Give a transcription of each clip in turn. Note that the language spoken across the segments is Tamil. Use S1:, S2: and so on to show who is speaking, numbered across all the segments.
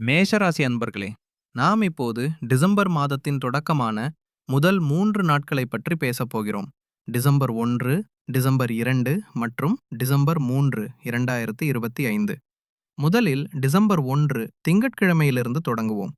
S1: மேஷராசி அன்பர்களே, நாம் இப்போது டிசம்பர் மாதத்தின் தொடக்கமான முதல் 3 நாட்களைப் பற்றி பேசப் போகிறோம். டிசம்பர் 1, டிசம்பர் 2 மற்றும் டிசம்பர் 3, 2025. முதலில் டிசம்பர் 1 திங்கட்கிழமையிலிருந்து தொடங்குவோம்.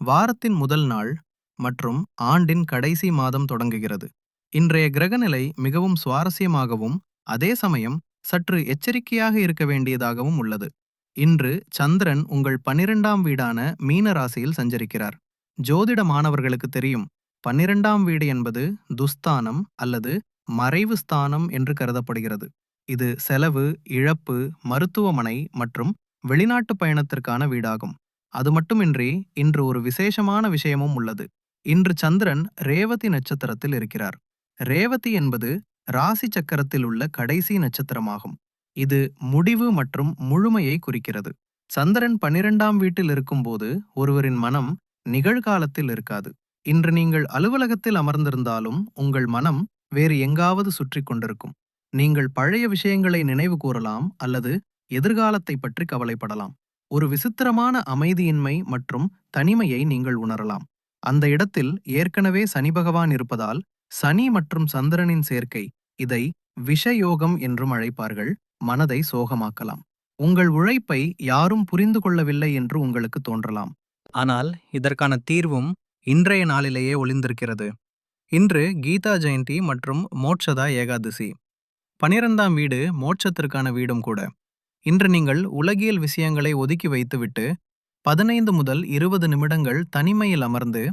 S1: வாரத்தின் முதல் நாள் மற்றும் ஆண்டின் கடைசி மாதம் தொடங்குகிறது. இன்றைய கிரகநிலை மிகவும் சுவாரஸ்யமாகவும் அதே சமயம் சற்று எச்சரிக்கையாக இருக்க வேண்டியதாகவும் உள்ளது. இன்று சந்திரன் உங்கள் 12ஆம் வீடான மீன ராசியில் சஞ்சரிக்கிறார். ஜோதிட மாணவர்களுக்கு தெரியும், 12ஆம் வீடு என்பது துஸ்தானம் அல்லது மறைவு ஸ்தானம் என்று கருதப்படுகிறது. இது செலவு, இழப்பு, மருத்துவமனை மற்றும் வெளிநாட்டு பயணத்திற்கான வீடாகும். அது மட்டுமின்றி இன்று ஒரு விசேஷமான விஷயமும் உள்ளது. இன்று சந்திரன் ரேவதி நட்சத்திரத்தில் இருக்கிறார். ரேவதி என்பது ராசி சக்கரத்தில் உள்ள கடைசி நட்சத்திரமாகும். இது முடிவு மற்றும் முழுமையை குறிக்கிறது. சந்திரன் 12ஆம் வீட்டில் இருக்கும்போது ஒருவரின் மனம் நிகழ்காலத்தில் இருக்காது. இன்று நீங்கள் அலுவலகத்தில் அமர்ந்திருந்தாலும் உங்கள் மனம் வேறு எங்காவது சுற்றி கொண்டிருக்கும். நீங்கள் பழைய விஷயங்களை நினைவு கூறலாம் அல்லது எதிர்காலத்தை பற்றி கவலைப்படலாம். ஒரு விசித்திரமான அமைதியின்மை மற்றும் தனிமையை நீங்கள் உணரலாம். அந்த இடத்தில் ஏற்கனவே சனி பகவான் இருப்பதால் சனி மற்றும் சந்திரனின் சேர்க்கை இதை விஷயோகம் என்றும் அழைப்பார்கள். மனதை சோகமாக்கலாம். உங்கள் உழைப்பை யாரும் புரிந்து கொள்ளவில்லை என்று உங்களுக்கு தோன்றலாம். ஆனால் இதற்கான தீர்வும் இன்றைய நாளிலேயே ஒளிந்திருக்கிறது. இன்று கீதா ஜெயந்தி மற்றும் மோட்சதா ஏகாதசி. 12ஆம் வீடு மோட்சத்திற்கான வீடும் கூட. இன்று நீங்கள் உலகியல் விஷயங்களை ஒதுக்கி வைத்துவிட்டு 15 முதல் 20 நிமிடங்கள் தனிமையில் அமர்ந்து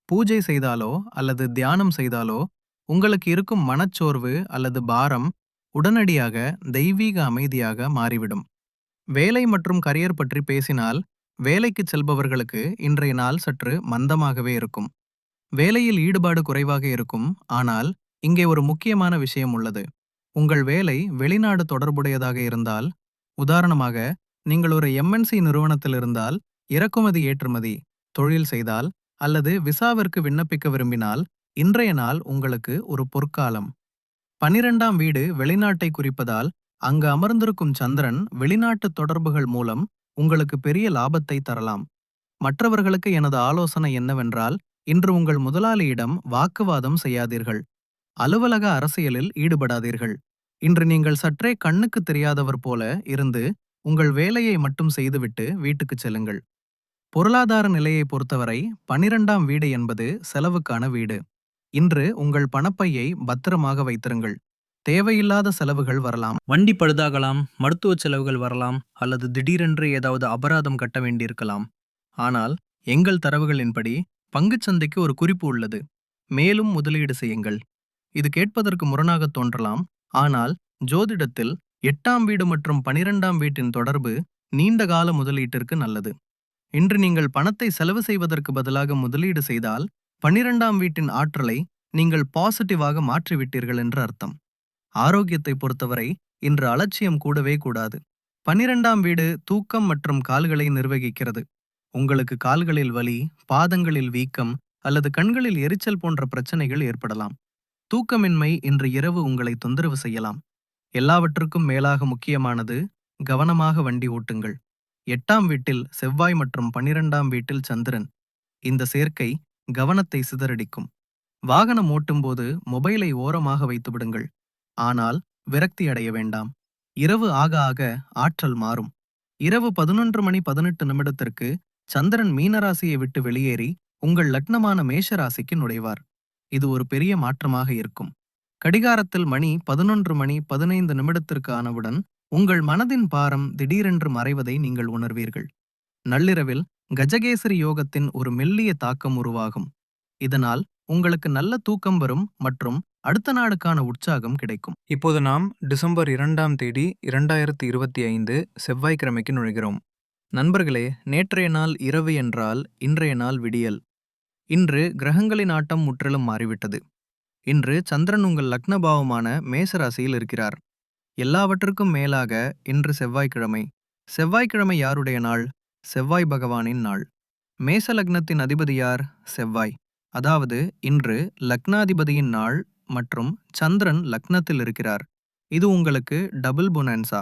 S1: பூஜை செய்தாலோ அல்லது தியானம் செய்தாலோ உங்களுக்கு இருக்கும் மனச்சோர்வு அல்லது பாரம் உடனடியாக தெய்வீக அமைதியாக மாறிவிடும். வேலை மற்றும் கரியர் பற்றி பேசினால், வேலைக்கு செல்பவர்களுக்கு இன்றைய நாள் சற்று மந்தமாகவே இருக்கும். வேலையில் ஈடுபாடு குறைவாக இருக்கும். ஆனால் இங்கே ஒரு முக்கியமான விஷயம் உள்ளது. உங்கள் வேலை வெளிநாடு தொடர்புடையதாக இருந்தால், உதாரணமாக நீங்கள் ஒரு எம்என்சி நிறுவனத்தில் இருந்தால், இறக்குமதி ஏற்றுமதி தொழில் செய்தால் அல்லது விசாவிற்கு விண்ணப்பிக்க விரும்பினால், இன்றைய நாள் உங்களுக்கு ஒரு பொற்காலம். 12ஆம் வீடு வெளிநாட்டை குறிப்பதால் அங்கு அமர்ந்திருக்கும் சந்திரன் வெளிநாட்டு தொடர்புகள் மூலம் உங்களுக்கு பெரிய லாபத்தை தரலாம். மற்றவர்களுக்கு எனது ஆலோசனை என்னவென்றால், இன்று உங்கள் முதலாளியிடம் வாக்குவாதம் செய்யாதீர்கள். அலுவலக அரசியலில் ஈடுபடாதீர்கள். இன்று நீங்கள் சற்றே கண்ணுக்கு தெரியாதவர் போல இருந்து உங்கள் வேலையை மட்டும் செய்துவிட்டு வீட்டுக்குச் செல்லுங்கள். பொருளாதார நிலையை பொறுத்தவரை 12ஆம் வீடு என்பது செலவுக்கான வீடு. இன்று உங்கள் பணப்பையை பத்திரமாக வைத்திருங்கள். தேவையில்லாத செலவுகள் வரலாம். வண்டி பழுதாகலாம், மருத்துவ செலவுகள் வரலாம் அல்லது திடீரென்று ஏதாவது அபராதம் கட்ட வேண்டியிருக்கலாம். ஆனால் எங்கள் தரவுகளின்படி பங்குச்சந்தைக்கு ஒரு குறிப்பு உள்ளது. மேலும் முதலீடு செய்யுங்கள். இது கேட்பதற்கு முரணாக தோன்றலாம். ஆனால் ஜோதிடத்தில் 8ஆம் வீடு மற்றும் 12ஆம் வீட்டின் தொடர்பு நீண்டகால முதலீட்டிற்கு நல்லது. இன்று நீங்கள் பணத்தை செலவு செய்வதற்கு பதிலாக முதலீடு செய்தால் 12ஆம் வீட்டின் ஆற்றலை நீங்கள் பாசிட்டிவாக மாற்றிவிட்டீர்கள் என்று அர்த்தம். ஆரோக்கியத்தை பொறுத்தவரை இன்று அலட்சியம் கூடவே கூடாது. 12ஆம் வீடு தூக்கம் மற்றும் கால்களை நிர்வகிக்கிறது. உங்களுக்கு கால்களில் வலி, பாதங்களில் வீக்கம் அல்லது கண்களில் எரிச்சல் போன்ற பிரச்சனைகள் ஏற்படலாம். தூக்கமின்மை இன்று இரவு உங்களை தொந்தரவு செய்யலாம். எல்லாவற்றுக்கும் மேலாக முக்கியமானது, கவனமாக வண்டி ஓட்டுங்கள். 8ஆம் வீட்டில் செவ்வாய் மற்றும் 12ஆம் வீட்டில் சந்திரன். இந்த சேர்க்கை கவனத்தை சிதறடிக்கும். வாகனம் ஓட்டும்போது மொபைலை ஓரமாக வைத்துவிடுங்கள். ஆனால் விரக்தி அடைய வேண்டாம். இரவு ஆக ஆக ஆற்றல் மாறும். இரவு 11:18 சந்திரன் மீனராசியை விட்டு வெளியேறி உங்கள் லக்னமான மேஷ ராசிக்கு நுழைவார். இது ஒரு பெரிய மாற்றமாக இருக்கும். கடிகாரத்தில் மணி 11:15 ஆனவுடன் உங்கள் மனதின் பாரம் திடீரென்று மறைவதை நீங்கள் உணர்வீர்கள். நள்ளிரவில் கஜகேசரி யோகத்தின் ஒரு மெல்லிய தாக்கம் உருவாகும். இதனால் உங்களுக்கு நல்ல தூக்கம் வரும் மற்றும் அடுத்த நாளுக்கான உற்சாகம் கிடைக்கும். இப்போது நாம் டிசம்பர் 2ஆம் தேதி 2025 செவ்வாய்க்கிழமைக்கு நுழைகிறோம். நண்பர்களே, நேற்றைய நாள் இரவு என்றால் இன்றைய நாள் விடியல். இன்று கிரகங்களின் ஆட்டம் முற்றிலும் மாறிவிட்டது. இன்று சந்திரன் உங்கள் லக்னபாவமான மேசராசியில் இருக்கிறார். எல்லாவற்றுக்கும் மேலாக இன்று செவ்வாய்க்கிழமை. செவ்வாய்க்கிழமை யாருடைய நாள்? செவ்வாய் பகவானின் நாள். மேச லக்னத்தின் அதிபதி யார்? செவ்வாய். அதாவது இன்று லக்னாதிபதியின் நாள் மற்றும் சந்திரன் லக்னத்தில் இருக்கிறார். இது உங்களுக்கு டபுள் பொனான்சா.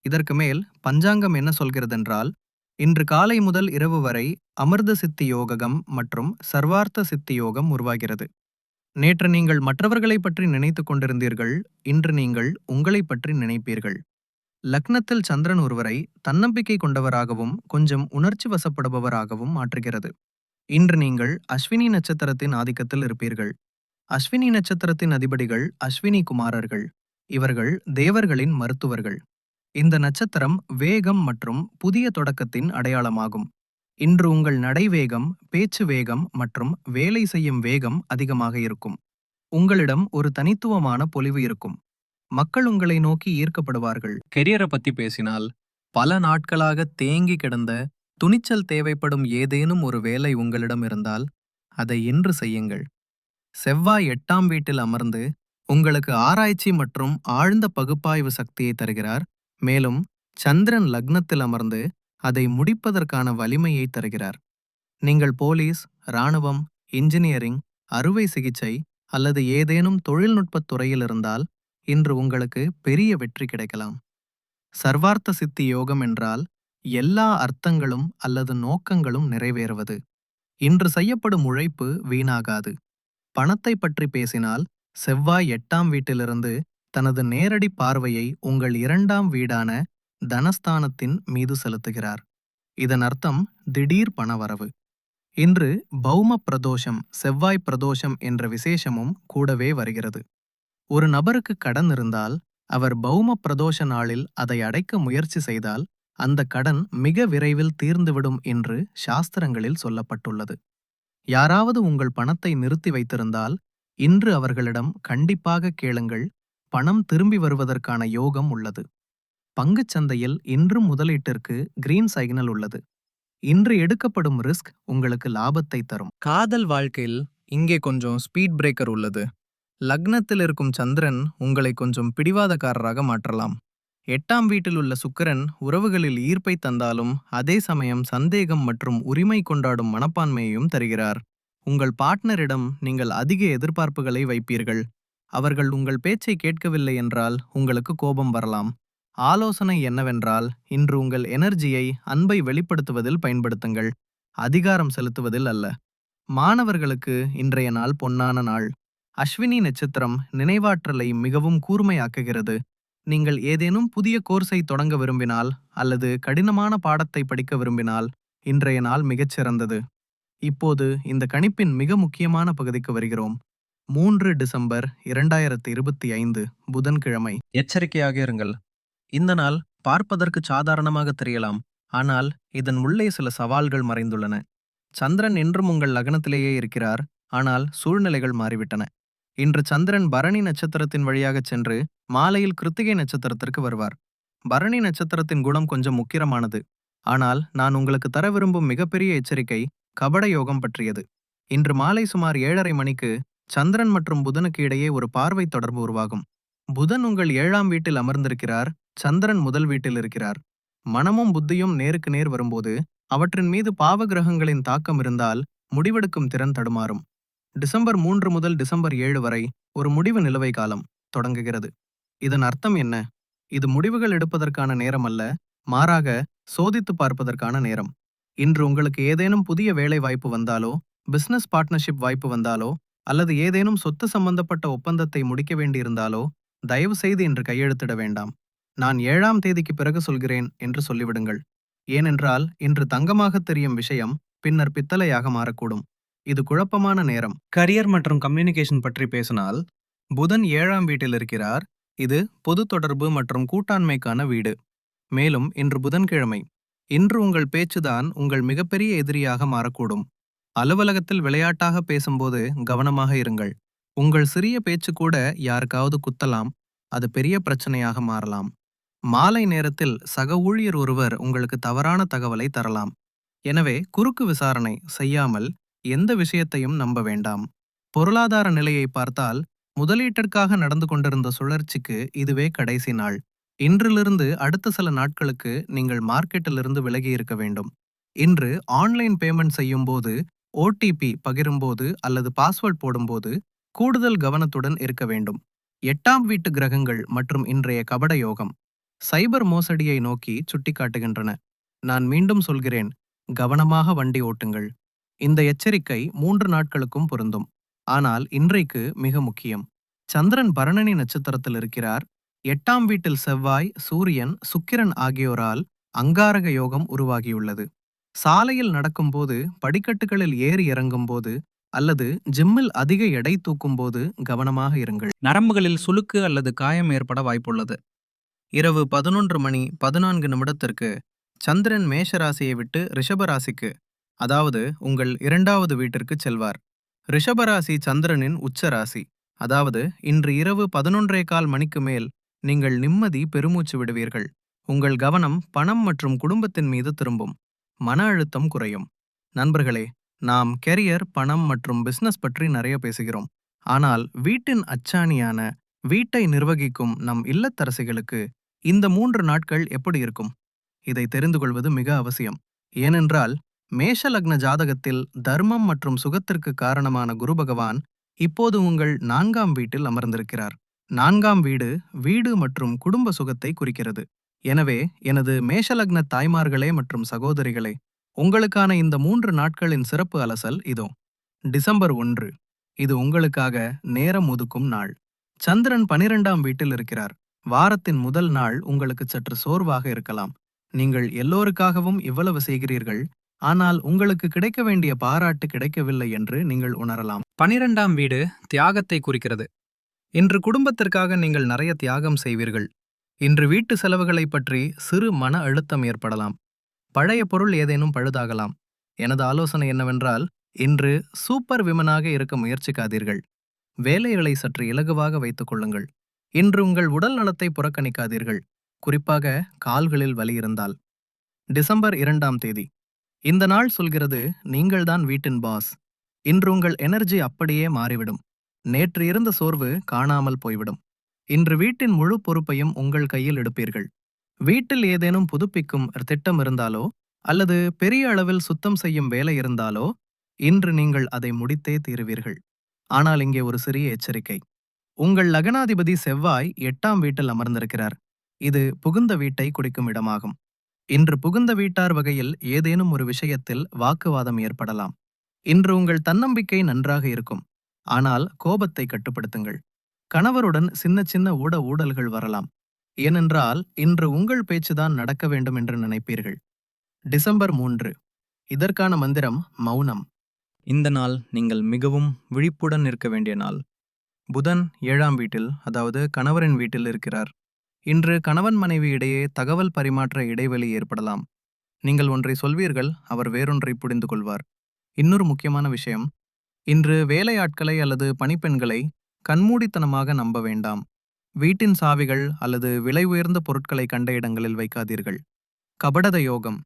S1: இதற்கு மேல் பஞ்சாங்கம் என்ன சொல்கிறதென்றால், இன்று காலை முதல் இரவு வரை அமிர்த சித்தி யோகம் மற்றும் சர்வார்த்த சித்தி யோகம் உருவாகிறது. நேற்று நீங்கள் மற்றவர்களைப் பற்றி நினைத்துக் கொண்டிருந்தீர்கள், இன்று நீங்கள் உங்களைப் பற்றி நினைப்பீர்கள். லக்னத்தில் சந்திரன் ஒருவரை தன்னம்பிக்கை கொண்டவராகவும் கொஞ்சம் உணர்ச்சி வசப்படுபவராகவும் மாற்றுகிறது. இன்று நீங்கள் அஸ்வினி நட்சத்திரத்தின் ஆதிக்கத்தில் இருப்பீர்கள். அஸ்வினி நட்சத்திரத்தின் அதிபதிகள் அஸ்வினி குமாரர்கள். இவர்கள் தேவர்களின் மருத்துவர்கள். இந்த நட்சத்திரம் வேகம் மற்றும் புதிய தொடக்கத்தின் அடையாளமாகும். இன்று உங்கள் நடை வேகம், பேச்சு வேகம் மற்றும் வேலை செய்யும் வேகம் அதிகமாக இருக்கும். உங்களிடம் ஒரு தனித்துவமான பொலிவு இருக்கும். மக்கள் உங்களை நோக்கி ஈர்க்கப்படுவார்கள். கெரியரை பத்தி பேசினால், பல நாட்களாக தேங்கி கிடந்த துணிச்சல் தேவைப்படும் ஏதேனும் ஒரு வேலை உங்களிடம் இருந்தால் அதை இன்று செய்யுங்கள். செவ்வாய் 8ஆம் வீட்டில் அமர்ந்து உங்களுக்கு ஆராய்ச்சி மற்றும் ஆழ்ந்த பகுப்பாய்வு சக்தியை தருகிறார். மேலும் சந்திரன் லக்னத்தில் அமர்ந்து அதை முடிப்பதற்கான வலிமையை தருகிறார். நீங்கள் போலீஸ், இராணுவம், இன்ஜினியரிங், அறுவை சிகிச்சை அல்லது ஏதேனும் தொழில்நுட்பத் துறையில் இருந்தால் இன்று உங்களுக்கு பெரிய வெற்றி கிடைக்கலாம். சர்வார்த்த சித்தி யோகம் என்றால் எல்லா அர்த்தங்களும் அல்லது நோக்கங்களும் நிறைவேறுவது. இன்று செய்யப்படும் உழைப்பு வீணாகாது. பணத்தை பற்றி பேசினால், செவ்வாய் 8ஆம் வீட்டிலிருந்து தனது நேரடி பார்வையை உங்கள் 2ஆம் வீடான தனஸ்தானத்தின் மீது செலுத்துகிறார். இதன் அர்த்தம் திடீர் பணவரவு. இன்று பௌம பிரதோஷம், செவ்வாய் பிரதோஷம் என்ற விசேஷமும் கூடவே வருகிறது. ஒரு நபருக்கு கடன் இருந்தால், அவர் பௌம பிரதோஷ நாளில் அதை அடைக்க முயற்சி செய்தால் அந்த கடன் மிக விரைவில் தீர்ந்துவிடும் என்று சாஸ்திரங்களில் சொல்லப்பட்டுள்ளது. யாராவது உங்கள் பணத்தை நிறுத்தி வைத்திருந்தால் இன்று அவர்களிடம் கண்டிப்பாக கேளுங்கள். பணம் திரும்பி வருவதற்கான யோகம் உள்ளது. பங்குச் சந்தையில் இன்றும் முதலீட்டிற்கு கிரீன் சிக்னல் உள்ளது. இன்று எடுக்கப்படும் ரிஸ்க் உங்களுக்கு லாபத்தை தரும். காதல் வாழ்க்கையில் இங்கே கொஞ்சம் ஸ்பீட் பிரேக்கர் உள்ளது. லக்னத்தில் இருக்கும் சந்திரன் உங்களை கொஞ்சம் பிடிவாதக்காரராக மாற்றலாம். 8ஆம் வீட்டில் உள்ள சுக்கிரன் உறவுகளில் ஈர்ப்பை தந்தாலும் அதே சமயம் சந்தேகம் மற்றும் உரிமை கொண்டாடும் மனப்பான்மையையும் தருகிறார். உங்கள் பார்ட்னரிடம் நீங்கள் அதிக எதிர்பார்ப்புகளை வைப்பீர்கள். அவர்கள் உங்கள் பேச்சை கேட்கவில்லை என்றால் உங்களுக்கு கோபம் வரலாம். ஆலோசனை என்னவென்றால், இன்று உங்கள் எனர்ஜியை அன்பை வெளிப்படுத்துவதில் பயன்படுத்துங்கள், அதிகாரம் செலுத்துவதில் அல்ல. மாணவர்களுக்கு இன்றைய நாள் பொன்னான நாள். அஸ்வினி நட்சத்திரம் நினைவாற்றலை மிகவும் கூர்மையாக்குகிறது. நீங்கள் ஏதேனும் புதிய கோர்ஸை தொடங்க விரும்பினால் அல்லது கடினமான பாடத்தை படிக்க விரும்பினால் இன்றைய நாள் மிகச்சிறந்தது. இப்போது இந்த கணிப்பின் மிக முக்கியமான பகுதிக்கு வருகிறோம். 3 டிசம்பர் 2025 புதன்கிழமை. எச்சரிக்கையாக இருங்கள். இந்த நாள் பார்ப்பதற்கு சாதாரணமாக தெரியலாம், ஆனால் இதன் உள்ளே சில சவால்கள் மறைந்துள்ளன. சந்திரன் என்றும் உங்கள் லக்னத்திலேயே இருக்கிறார், ஆனால் சூழ்நிலைகள் மாறிவிட்டன. இன்று சந்திரன் பரணி நட்சத்திரத்தின் வழியாகச் சென்று மாலையில் கிருத்திகை நட்சத்திரத்திற்கு வருவார். பரணி நட்சத்திரத்தின் குணம் கொஞ்சம் முக்கியமானது, ஆனால் நான் உங்களுக்கு தர விரும்பும் மிகப்பெரிய எச்சரிக்கை கபட யோகம் பற்றியது. இன்று மாலை சுமார் 7:30 மணிக்கு சந்திரன் மற்றும் புதனுக்கு இடையே ஒரு பார்வை தொடர்பு உருவாகும். புதன் உங்கள் 7ஆம் வீட்டில் அமர்ந்திருக்கிறார், சந்திரன் முதல் வீட்டில் இருக்கிறார். மனமும் புத்தியும் நேருக்கு நேர் வரும்போது அவற்றின் மீது பாவ கிரகங்களின் தாக்கம் இருந்தால் முடிவெடுக்கும் திறன் தடுமாறும். டிசம்பர் 3 முதல் டிசம்பர் 7 வரை ஒரு முடிவு நிலுவை காலம் தொடங்குகிறது. இதன் அர்த்தம் என்ன? இது முடிவுகள் எடுப்பதற்கான நேரம் அல்ல, மாறாக சோதித்து பார்ப்பதற்கான நேரம். இன்று உங்களுக்கு ஏதேனும் புதிய வேலை வாய்ப்பு வந்தாலோ, பிசினஸ் பார்ட்னர்ஷிப் வாய்ப்பு வந்தாலோ அல்லது ஏதேனும் சொத்து சம்பந்தப்பட்ட ஒப்பந்தத்தை முடிக்க வேண்டியிருந்தாலோ தயவு செய்து இன்று கையெழுத்திட வேண்டாம். நான் 7ஆம் தேதிக்கு பிறகு சொல்கிறேன் என்று சொல்லிவிடுங்கள். ஏனென்றால் இன்று தங்கமாக தெரியும் விஷயம் பின்னர் பித்தளையாக மாறக்கூடும். இது குழப்பமான நேரம். கரியர் மற்றும் கம்யூனிகேஷன் பற்றி பேசினால், புதன் 7ஆம் வீட்டில் இருக்கிறார். இது பொது தொடர்பு மற்றும் கூட்டாண்மைக்கான வீடு. மேலும் இன்று புதன்கிழமை. இன்று உங்கள் பேச்சுதான் உங்கள் மிகப்பெரிய எதிரியாக மாறக்கூடும். அலுவலகத்தில் விளையாட்டாக பேசும்போது கவனமாக இருங்கள். உங்கள் சிறிய பேச்சு கூட யாருக்காவது குத்தலாம், அது பெரிய பிரச்சனையாக மாறலாம். மாலை நேரத்தில் சக ஊழியர் ஒருவர் உங்களுக்கு தவறான தகவலை தரலாம். எனவே குறுக்கு விசாரணை செய்யாமல் எந்த விஷயத்தையும் நம்ப வேண்டாம். பொருளாதார நிலையை பார்த்தால், முதலீட்டிற்காக நடந்து கொண்டிருந்த சுழற்சிக்கு இதுவே கடைசி நாள். இன்றிலிருந்து அடுத்த சில நாட்களுக்கு நீங்கள் மார்க்கெட்டிலிருந்து விலகி இருக்க வேண்டும். இன்று ஆன்லைன் பேமெண்ட் செய்யும்போது, ஓடிபி பகிரும்போது அல்லது பாஸ்வேர்ட் போடும்போது கூடுதல் கவனத்துடன் இருக்க வேண்டும். 8ஆம் வீட்டு கிரகங்கள் மற்றும் இன்றைய கபட யோகம் சைபர் மோசடியை நோக்கி சுட்டிக்காட்டுகின்றன. நான் மீண்டும் சொல்கிறேன், கவனமாக வண்டி ஓட்டுங்கள். இந்த எச்சரிக்கை 3 நாட்களுக்கும் பொருந்தும். ஆனால் இன்றைக்கு மிக முக்கியம். சந்திரன் பரணி நட்சத்திரத்தில் இருக்கிறார். 8ஆம் வீட்டில் செவ்வாய், சூரியன், சுக்கிரன் ஆகியோரால் அங்காரக யோகம் உருவாகியுள்ளது. சாலையில் நடக்கும்போது, படிக்கட்டுகளில் ஏறி இறங்கும்போது அல்லது ஜிம்மில் அதிக எடை தூக்கும்போது கவனமாக இருங்கள்.
S2: நரம்புகளில் சுளுக்கு அல்லது காயம் ஏற்பட வாய்ப்புள்ளது.
S1: இரவு 11:14 சந்திரன் மேஷ ராசியை விட்டு ரிஷப ராசிக்கு, அதாவது உங்கள் 2வது வீட்டிற்கு செல்வார். ரிஷப ராசி சந்திரனின் உச்ச ராசி. அதாவது இன்று இரவு 11:15 மேல் நீங்கள் நிம்மதி பெருமூச்சு விடுவீர்கள். உங்கள் கவனம் பணம் மற்றும் குடும்பத்தின் மீது திரும்பும். மன அழுத்தம் குறையும். நண்பர்களே, நாம் கெரியர், பணம் மற்றும் பிசினஸ் பற்றி நிறைய பேசுகிறோம். ஆனால் வீட்டின் அச்சாணியான வீட்டை நிர்வகிக்கும் நம் இல்லத்தரசிகளுக்கு இந்த 3 நாட்கள் எப்படி இருக்கும்? இதை தெரிந்து கொள்வது மிக அவசியம். ஏனென்றால் மேஷ லக்ன ஜாதகத்தில் தர்மம் மற்றும் சுகத்திற்கு காரணமான குரு பகவான் இப்போது உங்கள் 4ஆம் வீட்டில் அமர்ந்திருக்கிறார். 4ஆம் வீடு வீடு மற்றும் குடும்ப சுகத்தை குறிக்கிறது. எனவே எனது மேஷலக்ன தாய்மார்களே மற்றும் சகோதரிகளே, உங்களுக்கான இந்த 3 நாட்களின் சிறப்பு அலசல் இதோ. டிசம்பர் 1. இது உங்களுக்காக நேரம் ஒதுக்கும் நாள். சந்திரன் 12ஆம் வீட்டில் இருக்கிறார். வாரத்தின் முதல் நாள் உங்களுக்கு சற்று சோர்வாக இருக்கலாம். நீங்கள் எல்லோருக்காகவும் இவ்வளவு செய்கிறீர்கள், ஆனால் உங்களுக்கு கிடைக்க வேண்டிய பாராட்டு கிடைக்கவில்லை என்று நீங்கள் உணரலாம்.
S2: 12ஆம் வீடு தியாகத்தை குறிக்கிறது.
S1: இன்று குடும்பத்திற்காக நீங்கள் நிறைய தியாகம் செய்வீர்கள். இன்று வீட்டு செலவுகளை பற்றி சிறு மன அழுத்தம் ஏற்படலாம். பழைய பொருள் ஏதேனும் பழுதாகலாம். எனது ஆலோசனை என்னவென்றால், இன்று சூப்பர் விமனாக இருக்க முயற்சிக்காதீர்கள். வேலைகளை சற்று இலகுவாக வைத்துக் கொள்ளுங்கள். இன்று உங்கள் உடல் நலத்தை புறக்கணிக்காதீர்கள், குறிப்பாக கால்களில் வலி இருந்தால். டிசம்பர் 2ஆம் தேதி. இந்த நாள் சொல்கிறது, நீங்கள்தான் வீட்டின் பாஸ். இன்று உங்கள் எனர்ஜி அப்படியே மாறிவிடும். நேற்று இருந்த சோர்வு காணாமல் போய்விடும். இன்று வீட்டின் முழு பொறுப்பையும் உங்கள் கையில் எடுப்பீர்கள். வீட்டில் ஏதேனும் புதுப்பிக்கும் திட்டம் இருந்தாலோ அல்லது பெரிய அளவில் சுத்தம் செய்யும் வேலை இருந்தாலோ இன்று நீங்கள் அதை முடித்தே தீருவீர்கள். ஆனால் இங்கே ஒரு சிறிய எச்சரிக்கை. உங்கள் லக்னாதிபதி செவ்வாய் 8ஆம் வீட்டில் அமர்ந்திருக்கிறார். இது புகுந்த வீட்டை குறிக்கும் இடமாகும். இன்று புகுந்த வீட்டார் வகையில் ஏதேனும் ஒரு விஷயத்தில் வாக்குவாதம் ஏற்படலாம். இன்று உங்கள் தன்னம்பிக்கை நன்றாக இருக்கும். ஆனால் கோபத்தை கட்டுப்படுத்துங்கள். கணவருடன் சின்ன சின்ன ஊடல்கள் வரலாம். ஏனென்றால் இன்று உங்கள் பேச்சுதான் நடக்க வேண்டும் என்று நினைப்பீர்கள். டிசம்பர் 3. இதற்கான மந்திரம் மௌனம்.
S2: இந்த நாள் நீங்கள் மிகவும் விழிப்புடன் இருக்க வேண்டிய நாள்.
S1: புதன் 7ஆம் வீட்டில், அதாவது கணவரின் வீட்டில் இருக்கிறார். இன்று கணவன் மனைவி இடையே தகவல் பரிமாற்ற இடைவெளி ஏற்படலாம். நீங்கள் ஒன்றை சொல்வீர்கள், அவர் வேறொன்றை புரிந்து கொள்வார். இன்னொரு முக்கியமான விஷயம், இன்று வேலையாட்களை அல்லது பணிப்பெண்களை கண்மூடித்தனமாக நம்ப வேண்டாம். வீட்டின் சாவிகள் அல்லது விலை உயர்ந்த பொருட்களை கண்ட இடங்களில் வைக்காதீர்கள். கபடத யோகம்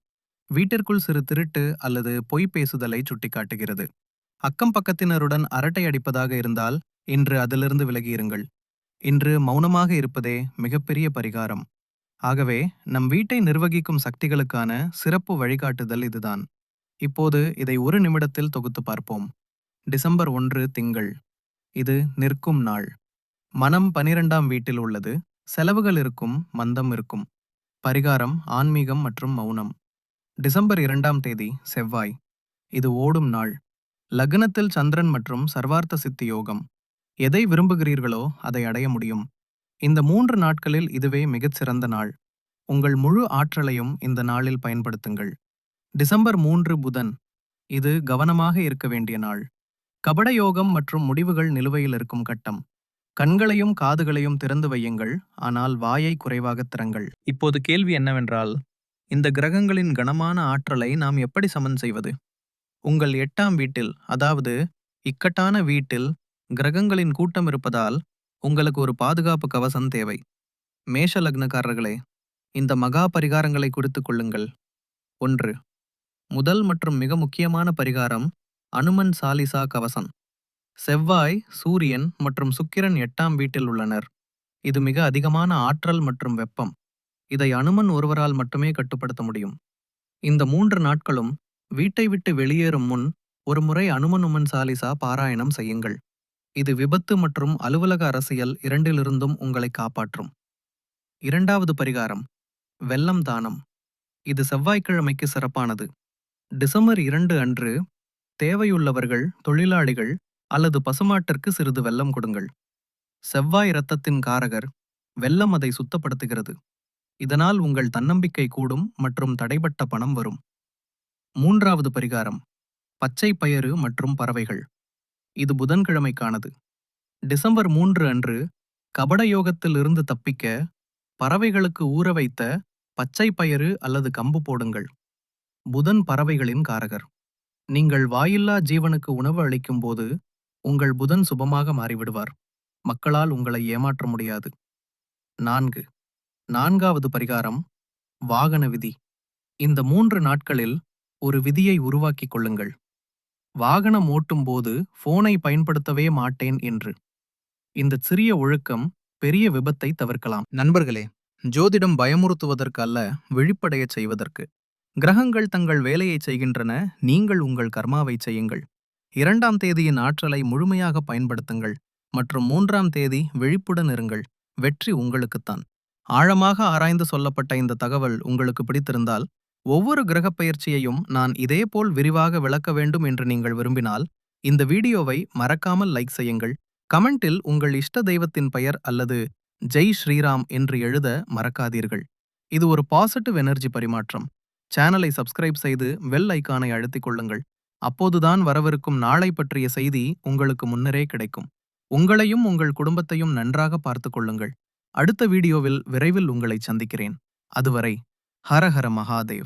S1: வீட்டிற்குள் சிறு திருட்டு அல்லது பொய் பேசுதலை சுட்டிக்காட்டுகிறது. அக்கம் பக்கத்தினருடன் அரட்டை அடிப்பதாக இருந்தால் இன்று அதிலிருந்து விலகியிருங்கள். இன்று மௌனமாக இருப்பதே மிகப்பெரிய பரிகாரம். ஆகவே நம் வீட்டை நிர்வகிக்கும் சக்திகளுக்கான சிறப்பு வழிகாட்டுதல் இதுதான். இப்போது இதை ஒரு நிமிடத்தில் தொகுத்து பார்ப்போம். டிசம்பர் 1 திங்கள். இது நிற்கும் நாள். மனம் 12ஆம் வீட்டில் உள்ளது. செலவுகள் இருக்கும், மந்தம் இருக்கும். பரிகாரம் ஆன்மீகம் மற்றும் மௌனம். டிசம்பர் 2ஆம் தேதி செவ்வாய். இது ஓடும் நாள். லக்னத்தில் சந்திரன் மற்றும் சர்வார்த்த சித்தி யோகம். எதை விரும்புகிறீர்களோ அதை அடைய முடியும். இந்த 3 நாட்களில் இதுவே மிகச்சிறந்த நாள். உங்கள் முழு ஆற்றலையும் இந்த நாளில் பயன்படுத்துங்கள். டிசம்பர் 3 புதன். இது கவனமாக இருக்க வேண்டிய நாள். கபட யோகம் மற்றும் முடிவுகள் நிலுவையில் இருக்கும் கட்டம். கண்களையும் காதுகளையும் திறந்து வையுங்கள், ஆனால் வாயை குறைவாக திறங்கள்.
S2: இப்போது கேள்வி என்னவென்றால்,
S1: இந்த கிரகங்களின் கனமான ஆற்றலை நாம் எப்படி சமன் செய்வது? உங்கள் 8ஆம் வீட்டில், அதாவது இக்கட்டான வீட்டில் கிரகங்களின் கூட்டம் இருப்பதால் உங்களுக்கு ஒரு பாதுகாப்பு கவசம் தேவை. மேஷ லக்னக்காரர்களே, இந்த மகா பரிகாரங்களை குறித்துக் கொள்ளுங்கள். 1. முதல் மற்றும் மிக முக்கியமான பரிகாரம் அனுமன் சாலிசா கவசம். செவ்வாய், சூரியன் மற்றும் சுக்கிரன் 8ஆம் வீட்டில் உள்ளனர். இது மிக அதிகமான ஆற்றல் மற்றும் வெப்பம். இதை அனுமன் ஒருவரால் மட்டுமே கட்டுப்படுத்த முடியும். இந்த 3 நாட்களும் வீட்டை விட்டு வெளியேறும் முன் ஒரு முறை அனுமன் சாலிசா பாராயணம் செய்யுங்கள். இது விபத்து மற்றும் அலுவலக அரசியல் இரண்டிலிருந்தும் உங்களை காப்பாற்றும். 2வது பரிகாரம் வெல்லம் தானம். இது செவ்வாய்க்கிழமைக்கு சிறப்பானது. டிசம்பர் 2 அன்று தேவையுள்ளவர்கள், தொழிலாளிகள் அல்லது பசுமாட்டிற்கு சிறிது வெல்லம் கொடுங்கள். செவ்வாய் இரத்தத்தின் காரகர். வெல்லம் அதை சுத்தப்படுத்துகிறது. இதனால் உங்கள் தன்னம்பிக்கை கூடும் மற்றும் தடைபட்ட பணம் வரும். 3வது பரிகாரம்: பச்சை பயறு மற்றும் பறவைகள். இது புதன்கிழமைக்கானது. டிசம்பர் 3 அன்று கபட யோகத்திலிருந்து தப்பிக்க பறவைகளுக்கு ஊற வைத்த பச்சை பயறு அல்லது கம்பு போடுங்கள். புதன் பறவைகளின் காரகர். நீங்கள் வாயில்லா ஜீவனுக்கு உணவு அளிக்கும்போது உங்கள் புதன் சுபமாக மாறிவிடுவார். மக்களால் உங்களை ஏமாற்ற முடியாது. 4வது பரிகாரம்: வாகன விதி. இந்த 3 நாட்களில் ஒரு விதியை உருவாக்கிக் கொள்ளுங்கள். வாகனம் ஓட்டும் போது போனை பயன்படுத்தவே மாட்டேன் என்று. இந்த சிறிய ஒழுக்கம் பெரிய விபத்தை தவிர்க்கலாம்.
S2: நண்பர்களே, ஜோதிடம் பயமுறுத்துவதற்கு அல்ல, விழிப்படையச் செய்வதற்கு. கிரகங்கள் தங்கள் வேலையை செய்கின்றன, நீங்கள் உங்கள் கர்மாவை செய்யுங்கள். 2ஆம் தேதியின் ஆற்றலை முழுமையாக பயன்படுத்துங்கள் மற்றும் 3ஆம் தேதி விழிப்புடன் இருங்கள். வெற்றி உங்களுக்குத்தான். ஆழமாக ஆராய்ந்து சொல்லப்பட்ட இந்த தகவல் உங்களுக்கு பிடித்திருந்தால், ஒவ்வொரு கிரகப் பெயர்ச்சியையும் நான் இதேபோல் விரிவாக விளக்க வேண்டும் என்று நீங்கள் விரும்பினால், இந்த வீடியோவை மறக்காமல் லைக் செய்யுங்கள். கமெண்டில் உங்கள் இஷ்ட தெய்வத்தின் பெயர் அல்லது ஜெய் ஸ்ரீராம் என்று எழுத மறக்காதீர்கள். இது ஒரு பாசிட்டிவ் எனர்ஜி பரிமாற்றம். சேனலை சப்ஸ்கிரைப் செய்து பெல் ஐகானை அழுத்திக் கொள்ளுங்கள். அப்போதுதான் வரவிருக்கும் நாளை பற்றிய செய்தி உங்களுக்கு முன்னரே கிடைக்கும். உங்களையும் உங்கள் குடும்பத்தையும் நன்றாக பார்த்துக் கொள்ளுங்கள். அடுத்த வீடியோவில் விரைவில் உங்களை சந்திக்கிறேன். அதுவரை ஹர ஹர மகாதேவ்.